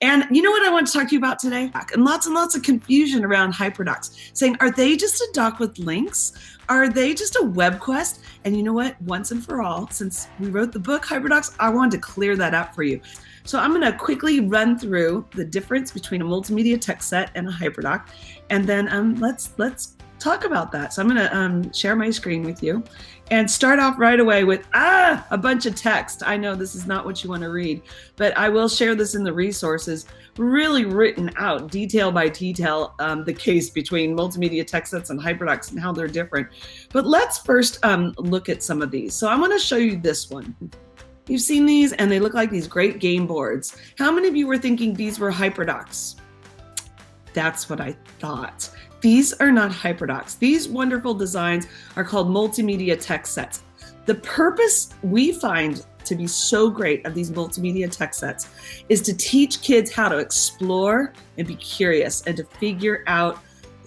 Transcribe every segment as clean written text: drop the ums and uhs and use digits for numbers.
And you know what I want to talk to you about today? And lots of confusion around HyperDocs, saying, are they just a doc with links? Are they just a web quest? And you know what? Once and for all, since we wrote the book HyperDocs, I wanted to clear that up for you. So I'm going to quickly run through the difference between a multimedia text set and a HyperDoc, and then let's talk about that. So I'm going to share my screen with you and start off right away with a bunch of text. I know this is not what you want to read, but I will share this in the resources, really written out detail by detail, the case between multimedia text sets and HyperDocs and how they're different. But let's first look at some of these. So I want to show you this one. You've seen these and they look like these great game boards. How many of you were thinking these were HyperDocs? That's what I thought. These are not HyperDocs. These wonderful designs are called multimedia text sets. The purpose we find to be so great of these multimedia text sets is to teach kids how to explore and be curious and to figure out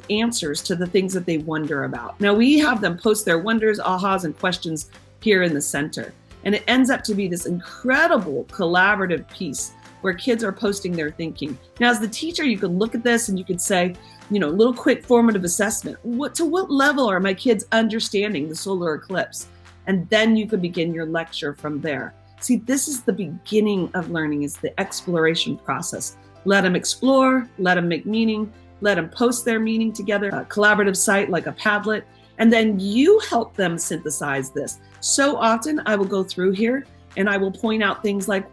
answers to the things that they wonder about. Now we have them post their wonders, ahas, and questions here in the center. And it ends up to be this incredible collaborative piece where kids are posting their thinking. Now, as the teacher, you can look at this and you could say, you know, little quick formative assessment. To what level are my kids understanding the solar eclipse? And then you could begin your lecture from there. See, this is the beginning of learning, is the exploration process. Let them explore, let them make meaning, let them post their meaning together, a collaborative site like a Padlet, and then you help them synthesize this. So often I will go through here and I will point out things like,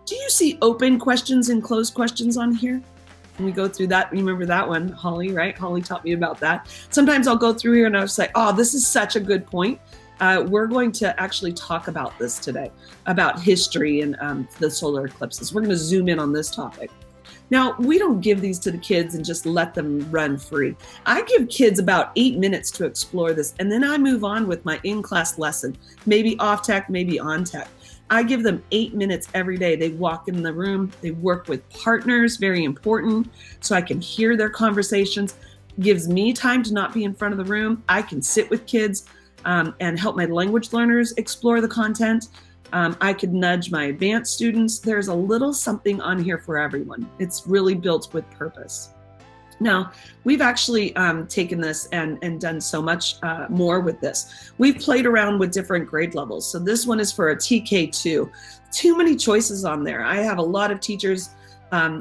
do you see open questions and closed questions on here? And we go through that. Remember that one, Holly, right? Holly taught me about that. Sometimes I'll go through here and I'll say, oh, this is such a good point. We're going to actually talk about this today, about history and the solar eclipses. We're going to zoom in on this topic. Now, we don't give these to the kids and just let them run free. I give kids about 8 minutes to explore this, and then I move on with my in-class lesson, maybe off tech, maybe on tech. I give them 8 minutes every day. They walk in the room, they work with partners, very important, so I can hear their conversations. Gives me time to not be in front of the room. I can sit with kids and help my language learners explore the content. I could nudge my advanced students. There's a little something on here for everyone. It's really built with purpose. Now, we've actually taken this and done so much more with this. We've played around with different grade levels. So this one is for a TK2. Too many choices on there. I have a lot of teachers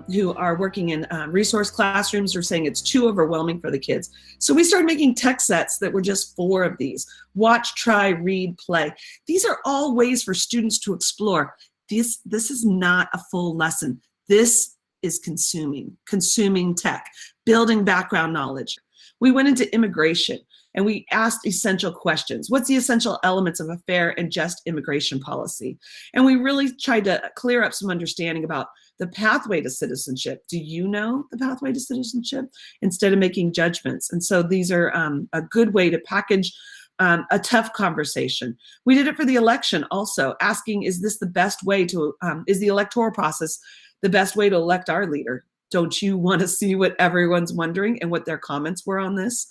who are working in resource classrooms are saying it's too overwhelming for the kids. So we started making text sets that were just 4 of these. Watch, try, read, play. These are all ways for students to explore. This is not a full lesson. This is consuming tech, building background knowledge. We went into immigration and we asked essential questions. What's the essential elements of a fair and just immigration policy? And we really tried to clear up some understanding about the pathway to citizenship. Do you know the pathway to citizenship? Instead of making judgments. And so these are a good way to package a tough conversation. We did it for the election also, asking, is this the best way to, is the electoral process the best way to elect our leader? Don't you want to see what everyone's wondering and what their comments were on this?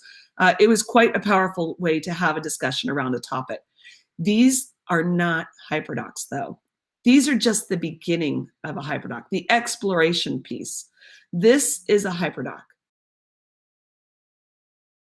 It was quite a powerful way to have a discussion around a topic. These are not HyperDocs though. These are just the beginning of a HyperDoc, the exploration piece. This is a HyperDoc.